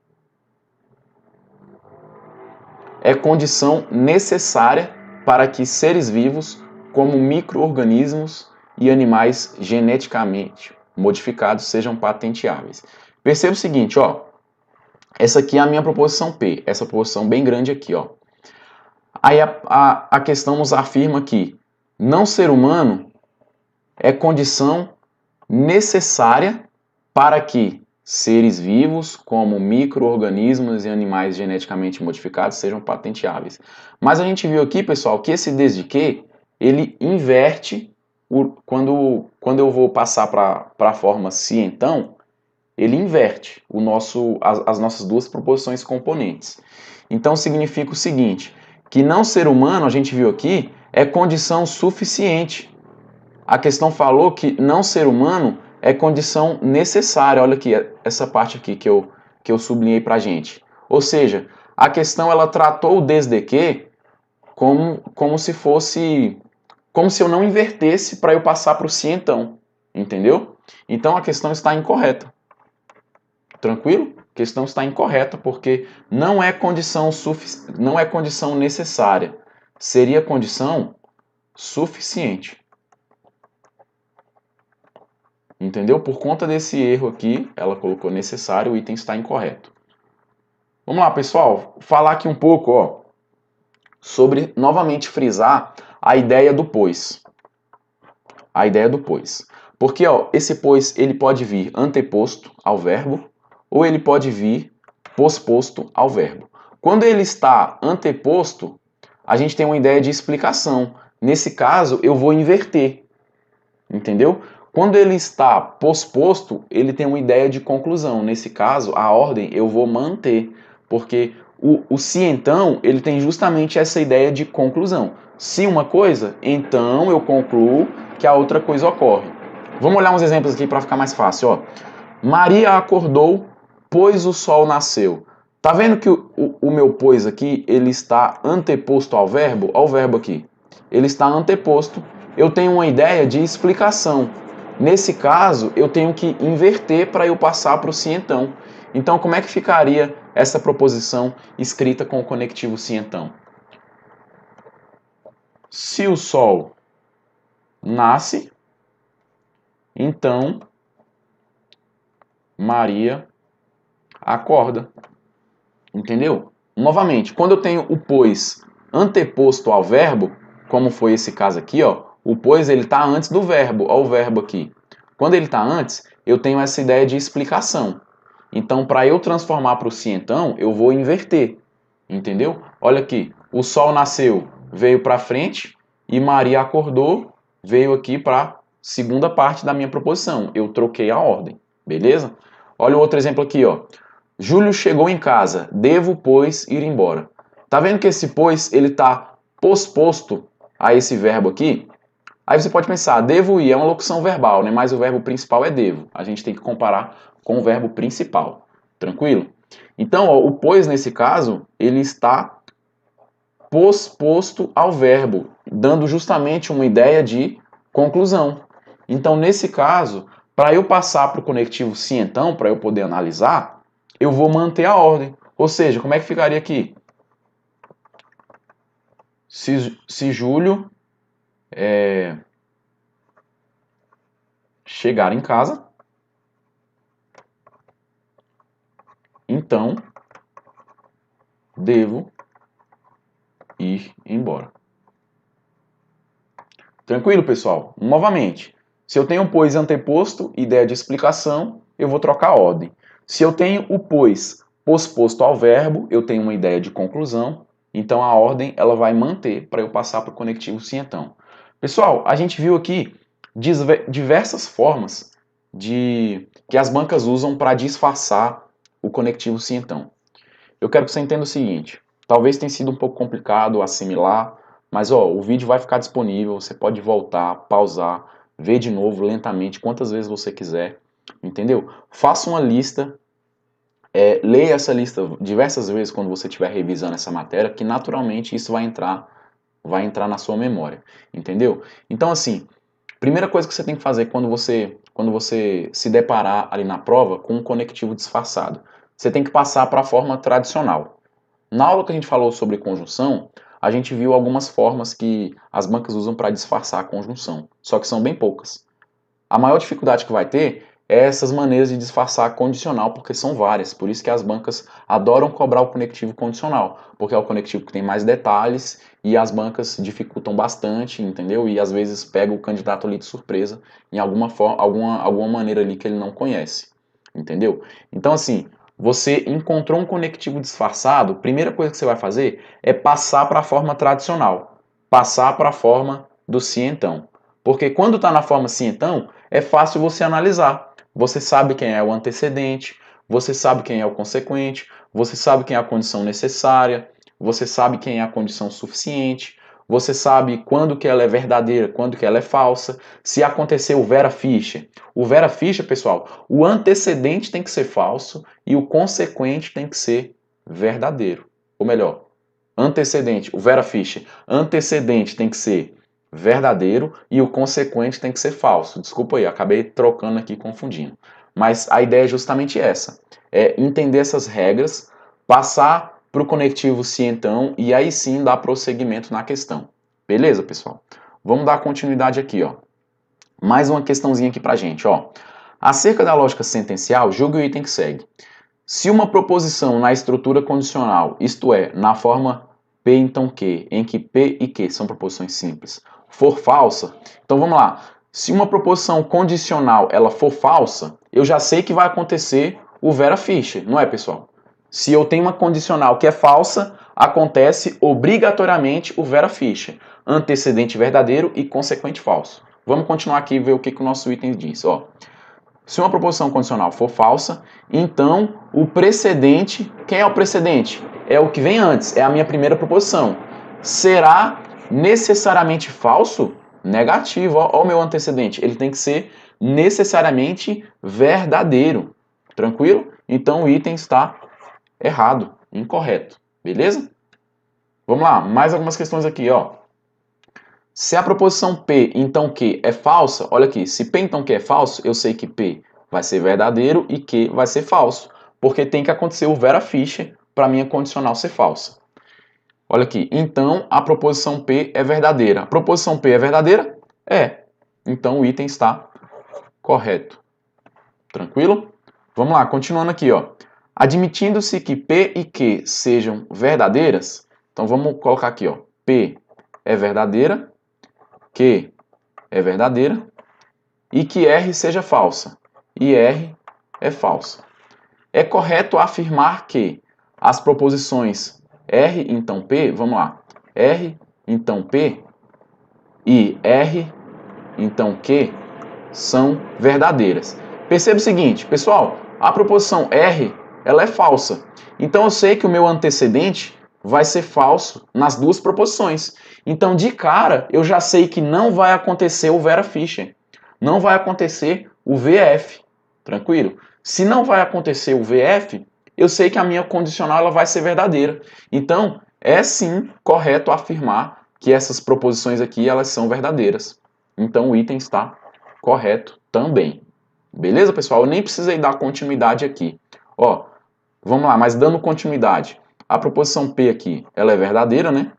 é condição necessária para que seres vivos, como micro-organismos e animais geneticamente modificados, sejam patenteáveis. Perceba o seguinte, ó. Essa aqui é a minha proposição P, essa proposição bem grande aqui, ó. Aí a questão nos afirma que não ser humano é condição necessária para que seres vivos, como micro-organismos e animais geneticamente modificados, sejam patenteáveis. Mas a gente viu aqui, pessoal, que esse desde que, ele inverte, quando eu vou passar para a forma se então, ele inverte as nossas duas proposições componentes. Então significa o seguinte, que não ser humano, a gente viu aqui, é condição suficiente. A questão falou que não ser humano é condição necessária. Olha aqui, essa parte aqui que eu sublinhei pra gente. Ou seja, a questão ela tratou o desde que como se fosse, como se eu não invertesse para eu passar para o se então. Entendeu? Então a questão está incorreta. Tranquilo? A questão está incorreta porque não é condição necessária. Seria condição suficiente. Entendeu? Por conta desse erro aqui, ela colocou necessário, o item está incorreto. Vamos lá, pessoal. Falar aqui um pouco, ó, sobre, novamente, frisar a ideia do pois. A ideia do pois. Porque, ó, esse pois, ele pode vir anteposto ao verbo, ou ele pode vir posposto ao verbo. Quando ele está anteposto, a gente tem uma ideia de explicação. Nesse caso, eu vou inverter. Entendeu? Quando ele está posposto, ele tem uma ideia de conclusão. Nesse caso, a ordem eu vou manter, porque o se então, ele tem justamente essa ideia de conclusão. Se uma coisa, então eu concluo que a outra coisa ocorre. Vamos olhar uns exemplos aqui para ficar mais fácil. Ó. Maria acordou, pois o sol nasceu. Tá vendo que o meu pois aqui, ele está anteposto ao verbo? Olha o verbo aqui. Ele está anteposto. Eu tenho uma ideia de explicação. Nesse caso, eu tenho que inverter para eu passar para o se então. Então, como é que ficaria essa proposição escrita com o conectivo se então? Se o sol nasce, então Maria acorda. Entendeu? Novamente, quando eu tenho o pois anteposto ao verbo, como foi esse caso aqui, ó, o pois ele está antes do verbo, olha o verbo aqui. Quando ele está antes, eu tenho essa ideia de explicação. Então, para eu transformar para o se então, eu vou inverter. Entendeu? Olha aqui, o sol nasceu, veio para frente, e Maria acordou, veio aqui para a segunda parte da minha proposição. Eu troquei a ordem, beleza? Olha o outro exemplo aqui, ó. Júlio chegou em casa, devo, pois, ir embora. Tá vendo que esse pois, ele está posposto a esse verbo aqui? Aí você pode pensar, devo ir é uma locução verbal, né? Mas o verbo principal é devo. A gente tem que comparar com o verbo principal. Tranquilo? Então, ó, o pois, nesse caso, ele está posposto ao verbo, dando justamente uma ideia de conclusão. Então, nesse caso, para eu passar para o conectivo se então, para eu poder analisar, eu vou manter a ordem. Ou seja, como é que ficaria aqui? Se Júlio chegar em casa, então devo ir embora. Tranquilo, pessoal? Novamente, se eu tenho um pois anteposto, ideia de explicação, eu vou trocar a ordem. Se eu tenho o pois posposto ao verbo, eu tenho uma ideia de conclusão. Então a ordem ela vai manter para eu passar para o conectivo sim então. Pessoal, a gente viu aqui diversas formas que as bancas usam para disfarçar o conectivo sim então. Eu quero que você entenda o seguinte, talvez tenha sido um pouco complicado assimilar, mas ó, o vídeo vai ficar disponível, você pode voltar, pausar, ver de novo lentamente quantas vezes você quiser, entendeu? Faça uma lista, leia essa lista diversas vezes quando você estiver revisando essa matéria, que naturalmente isso vai entrar na sua memória, entendeu? Então assim, primeira coisa que você tem que fazer quando você se deparar ali na prova com um conectivo disfarçado, você tem que passar para a forma tradicional. Na aula que a gente falou sobre conjunção, a gente viu algumas formas que as bancas usam para disfarçar a conjunção, só que são bem poucas. A maior dificuldade que vai ter é essas maneiras de disfarçar a condicional, porque são várias. Por isso que as bancas adoram cobrar o conectivo condicional, porque é o conectivo que tem mais detalhes e as bancas dificultam bastante, entendeu? E às vezes pega o candidato ali de surpresa em alguma maneira ali que ele não conhece, entendeu? Então assim, você encontrou um conectivo disfarçado, primeira coisa que você vai fazer é passar para a forma tradicional, passar para a forma do se então. Porque quando está na forma sim então, é fácil você analisar. Você sabe quem é o antecedente, você sabe quem é o consequente, você sabe quem é a condição necessária, você sabe quem é a condição suficiente, você sabe quando que ela é verdadeira, quando que ela é falsa, se aconteceu o vera ficha. O vera ficha, pessoal, o antecedente tem que ser falso e o consequente tem que ser verdadeiro. Ou melhor, antecedente, o vera ficha, antecedente tem que ser verdadeiro e o consequente tem que ser falso. Desculpa aí, acabei trocando aqui, confundindo. Mas a ideia é justamente essa, é entender essas regras, passar para o conectivo se então e aí sim dar prosseguimento na questão. Beleza, pessoal? Vamos dar continuidade aqui, ó. Mais uma questãozinha aqui pra gente, ó. Acerca da lógica sentencial, julgue o item que segue. Se uma proposição na estrutura condicional, isto é, na forma P então Q, em que P e Q são proposições simples, for falsa, então vamos lá. Se uma proposição condicional ela for falsa, eu já sei que vai acontecer o vera ficha, não é, pessoal? Se eu tenho uma condicional que é falsa, acontece obrigatoriamente o vera ficha, antecedente verdadeiro e consequente falso. Vamos continuar aqui e ver o que o nosso item diz, ó. Se uma proposição condicional for falsa, então o precedente, quem é o precedente? É o que vem antes, é a minha primeira proposição. Será necessariamente falso? Negativo, ó o meu antecedente. Ele tem que ser necessariamente verdadeiro. Tranquilo? Então o item está errado, incorreto. Beleza? Vamos lá, mais algumas questões aqui, ó. Se a proposição P então Q é falsa, olha aqui, se P então Q é falso, eu sei que P vai ser verdadeiro e Q vai ser falso, porque tem que acontecer o vera ficha para a minha condicional ser falsa. Olha aqui, então a proposição P é verdadeira. A proposição P é verdadeira? É. Então o item está correto. Tranquilo? Vamos lá, continuando aqui, ó. Admitindo-se que P e Q sejam verdadeiras, então vamos colocar aqui, ó. P é verdadeira, Q é verdadeira e que R seja falsa. E R é falsa. É correto afirmar que as proposições R então P, vamos lá, R então P e R então Q são verdadeiras. Perceba o seguinte, pessoal, a proposição R ela é falsa. Então eu sei que o meu antecedente vai ser falso nas duas proposições. Então, de cara, eu já sei que não vai acontecer o vera ficha. Não vai acontecer o VF. Tranquilo? Se não vai acontecer o VF, eu sei que a minha condicional ela vai ser verdadeira. Então, é sim correto afirmar que essas proposições aqui elas são verdadeiras. Então, o item está correto também. Beleza, pessoal? Eu nem precisei dar continuidade aqui. Ó, vamos lá, mas dando continuidade. A proposição P aqui, ela é verdadeira, né?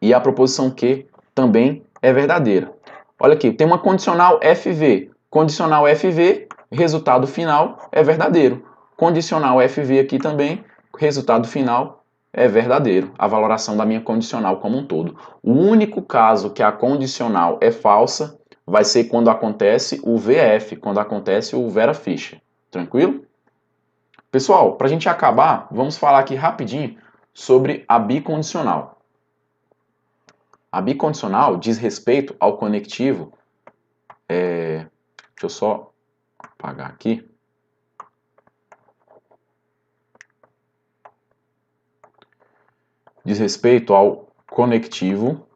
E a proposição Q também é verdadeira. Olha aqui, tem uma condicional FV. Condicional FV, resultado final é verdadeiro. Condicional FV aqui também, resultado final é verdadeiro. A valoração da minha condicional como um todo. O único caso que a condicional é falsa vai ser quando acontece o VF, quando acontece o vera ficha. Tranquilo? Pessoal, para a gente acabar, vamos falar aqui rapidinho sobre a bicondicional. A bicondicional diz respeito ao conectivo. Deixa eu só apagar aqui. Diz respeito ao conectivo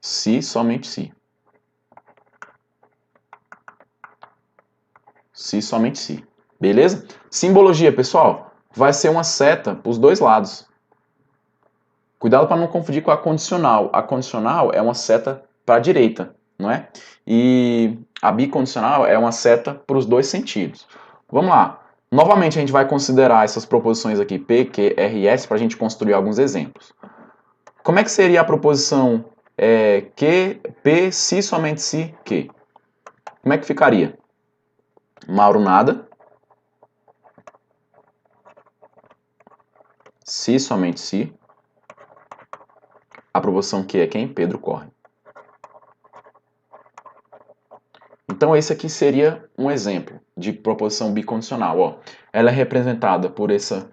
se, somente se. Se, somente se. Beleza? Simbologia, pessoal, vai ser uma seta para os dois lados. Cuidado para não confundir com a condicional. A condicional é uma seta para a direita, não é? E a bicondicional é uma seta para os dois sentidos. Vamos lá. Novamente, a gente vai considerar essas proposições aqui, P, Q, R e S, para a gente construir alguns exemplos. Como é que seria a proposição Q, P, se, somente se, Q? Como é que ficaria? Mauro nada. Se, somente se. A proposição Q é quem? Pedro corre. Então esse aqui seria um exemplo de proposição bicondicional. Ó, ela é representada por essa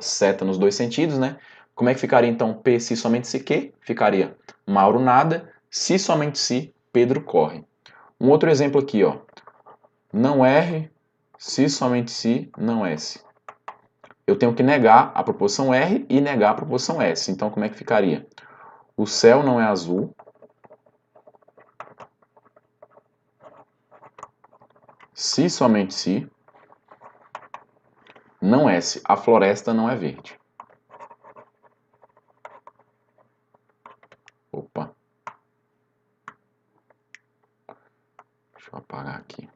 seta nos dois sentidos, né? Como é que ficaria então P, se, somente se, Q? Ficaria Mauro nada, se, somente se, Pedro corre. Um outro exemplo aqui, ó. Não R, se, somente se, não S. Eu tenho que negar a proposição R e negar a proposição S. Então como é que ficaria? O céu não é azul. Se, somente se, não S, a floresta não é verde. Opa. Deixa eu apagar aqui.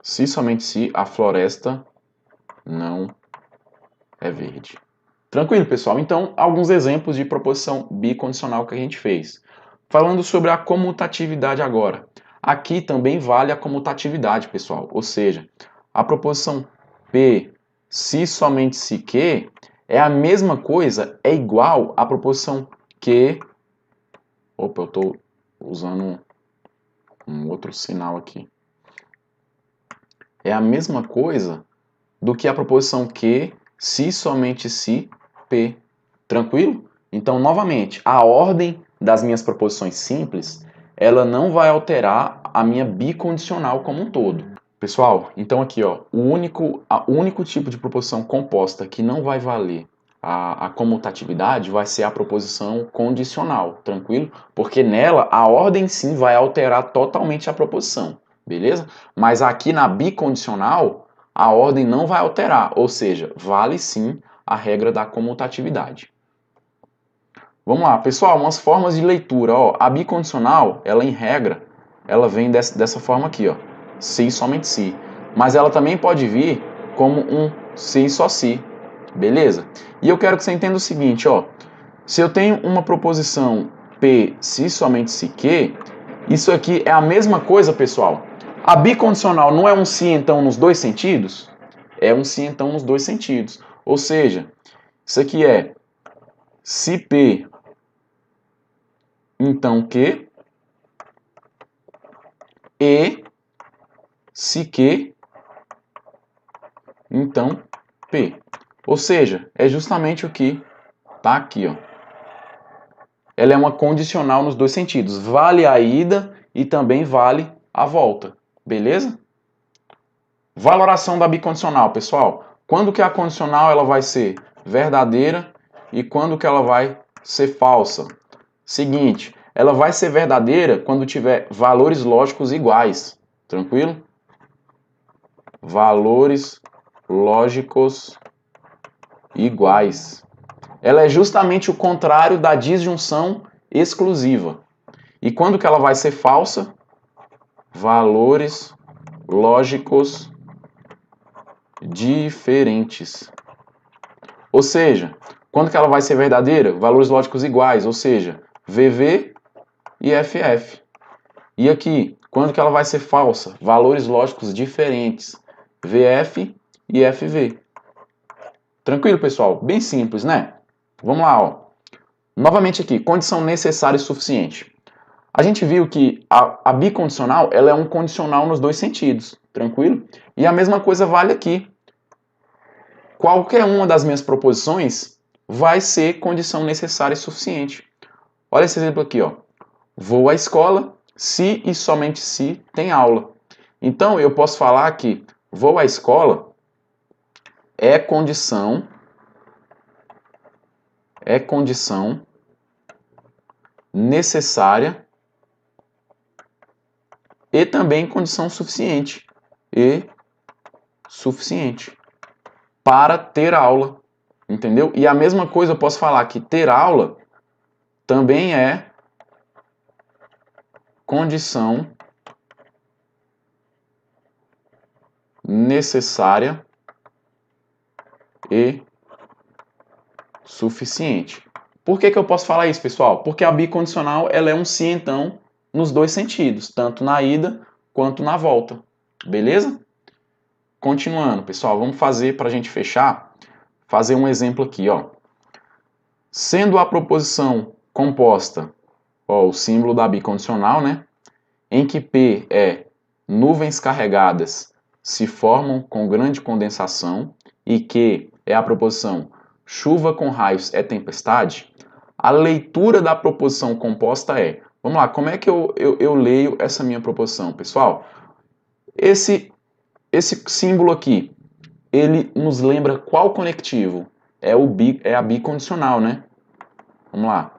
Se, somente se, a floresta não é verde. Tranquilo, pessoal? Então, alguns exemplos de proposição bicondicional que a gente fez. Falando sobre a comutatividade agora. Aqui também vale a comutatividade, pessoal. Ou seja, a proposição P, se, somente se, Q, é a mesma coisa, é igual à proposição Q. Opa, eu estou usando um outro sinal aqui. É a mesma coisa do que a proposição Q, se, somente se, P. Tranquilo? Então, novamente, a ordem das minhas proposições simples, ela não vai alterar a minha bicondicional como um todo. Pessoal, então aqui, ó, o único tipo de proposição composta que não vai valer a comutatividade vai ser a proposição condicional, tranquilo? Porque nela a ordem sim vai alterar totalmente a proposição, beleza? Mas aqui na bicondicional a ordem não vai alterar, ou seja, vale sim a regra da comutatividade. Vamos lá, pessoal, umas formas de leitura. Ó, a bicondicional, ela em regra, ela vem dessa forma aqui, ó, se e somente se. Mas ela também pode vir como um se e só se, beleza? E eu quero que você entenda o seguinte, ó, se eu tenho uma proposição P, se somente se Q, isso aqui é a mesma coisa, pessoal. A bicondicional não é um se então nos dois sentidos? É um se então nos dois sentidos. Ou seja, isso aqui é se P, então Q, e se Q, então P. Ou seja, é justamente o que está aqui, ó. Ela é uma condicional nos dois sentidos. Vale a ida e também vale a volta. Beleza? Valoração da bicondicional, pessoal. Quando que a condicional ela vai ser verdadeira e quando que ela vai ser falsa? Seguinte, ela vai ser verdadeira quando tiver valores lógicos iguais. Tranquilo? Valores lógicos iguais. Ela é justamente o contrário da disjunção exclusiva. E quando que ela vai ser falsa? Valores lógicos diferentes. Ou seja, quando que ela vai ser verdadeira? Valores lógicos iguais, ou seja, VV e FF. E aqui, quando que ela vai ser falsa? Valores lógicos diferentes, VF e FV. Tranquilo, pessoal? Bem simples, né? Vamos lá, ó. Novamente aqui, condição necessária e suficiente. A gente viu que a bicondicional ela é um condicional nos dois sentidos, tranquilo? E a mesma coisa vale aqui. Qualquer uma das minhas proposições vai ser condição necessária e suficiente. Olha esse exemplo aqui, ó. Vou à escola se e somente se tem aula. Então, eu posso falar que vou à escola é condição necessária e também condição suficiente. Para ter aula, entendeu? E a mesma coisa eu posso falar que ter aula também é condição necessária e suficiente. Por que eu posso falar isso, pessoal? Porque a bicondicional ela é um se então nos dois sentidos, tanto na ida quanto na volta. Beleza? Continuando, pessoal, vamos fazer para a gente fechar, fazer um exemplo aqui, ó. Sendo a proposição composta, ó, o símbolo da bicondicional, né? Em que P é nuvens carregadas se formam com grande condensação e Q é a proposição chuva com raios é tempestade, a leitura da proposição composta é... Vamos lá, como é que eu leio essa minha proposição, pessoal? Esse símbolo aqui, ele nos lembra qual conectivo? É a bicondicional, né? Vamos lá.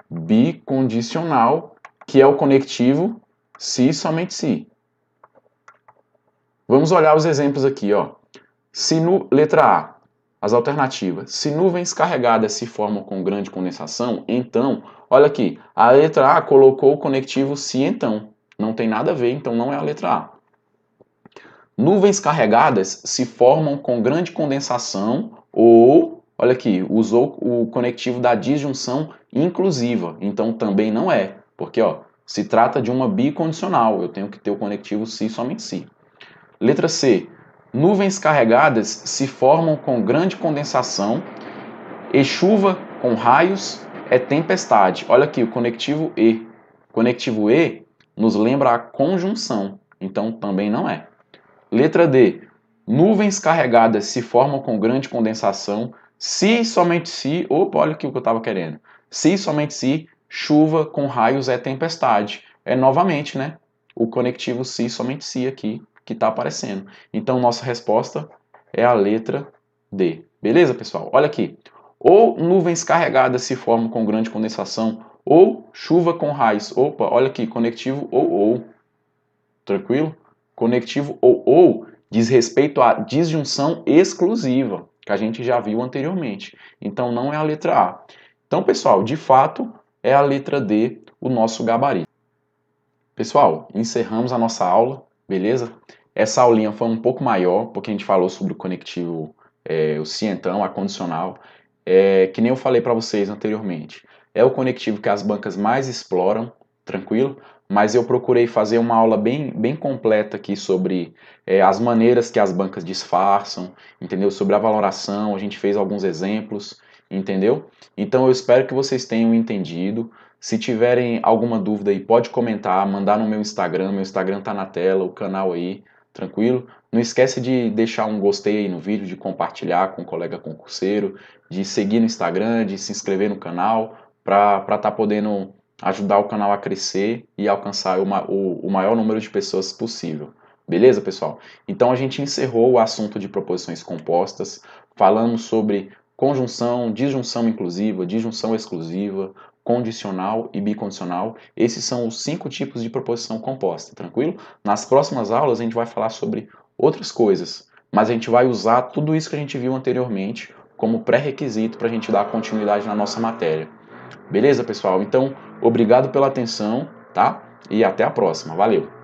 Bicondicional, que é o conectivo se e somente se. Vamos olhar os exemplos aqui, ó. Letra A, as alternativas. Se nuvens carregadas se formam com grande condensação, então, olha aqui, a letra A colocou o conectivo se então. Não tem nada a ver, então não é a letra A. Nuvens carregadas se formam com grande condensação ou, olha aqui, usou o conectivo da disjunção inclusiva, então também não é, porque ó, se trata de uma bicondicional, eu tenho que ter o conectivo se somente se. Letra C. Nuvens carregadas se formam com grande condensação e chuva com raios é tempestade. Olha aqui, o conectivo E. O conectivo E nos lembra a conjunção, então também não é. Letra D. Nuvens carregadas se formam com grande condensação se somente se... Opa, olha aqui o que eu estava querendo. Se somente se chuva com raios é tempestade. É novamente, né? O conectivo se somente se aqui que está aparecendo. Então, nossa resposta é a letra D. Beleza, pessoal? Olha aqui. Ou nuvens carregadas se formam com grande condensação, ou chuva com raios. Opa, olha aqui, conectivo ou. Tranquilo? Conectivo ou diz respeito à disjunção exclusiva, que a gente já viu anteriormente. Então, não é a letra A. Então, pessoal, de fato, é a letra D o nosso gabarito. Pessoal, encerramos a nossa aula, beleza? Essa aulinha foi um pouco maior, porque a gente falou sobre o conectivo, o se então, a condicional. Que nem eu falei para vocês anteriormente. É o conectivo que as bancas mais exploram, tranquilo? Mas eu procurei fazer uma aula bem completa aqui sobre as maneiras que as bancas disfarçam, entendeu? Sobre a valoração, a gente fez alguns exemplos, entendeu? Então eu espero que vocês tenham entendido. Se tiverem alguma dúvida aí, pode comentar, mandar no meu Instagram tá na tela, o canal aí, tranquilo? Não esquece de deixar um gostei aí no vídeo, de compartilhar com um colega concurseiro, de seguir no Instagram, de se inscrever no canal, para estar podendo ajudar o canal a crescer e alcançar o maior número de pessoas possível. Beleza, pessoal? Então a gente encerrou o assunto de proposições compostas, falamos sobre conjunção, disjunção inclusiva, disjunção exclusiva, condicional e bicondicional. Esses são os 5 tipos de proposição composta, tranquilo? Nas próximas aulas a gente vai falar sobre outras coisas, mas a gente vai usar tudo isso que a gente viu anteriormente como pré-requisito para a gente dar continuidade na nossa matéria. Beleza, pessoal? Então, obrigado pela atenção, tá? E até a próxima. Valeu!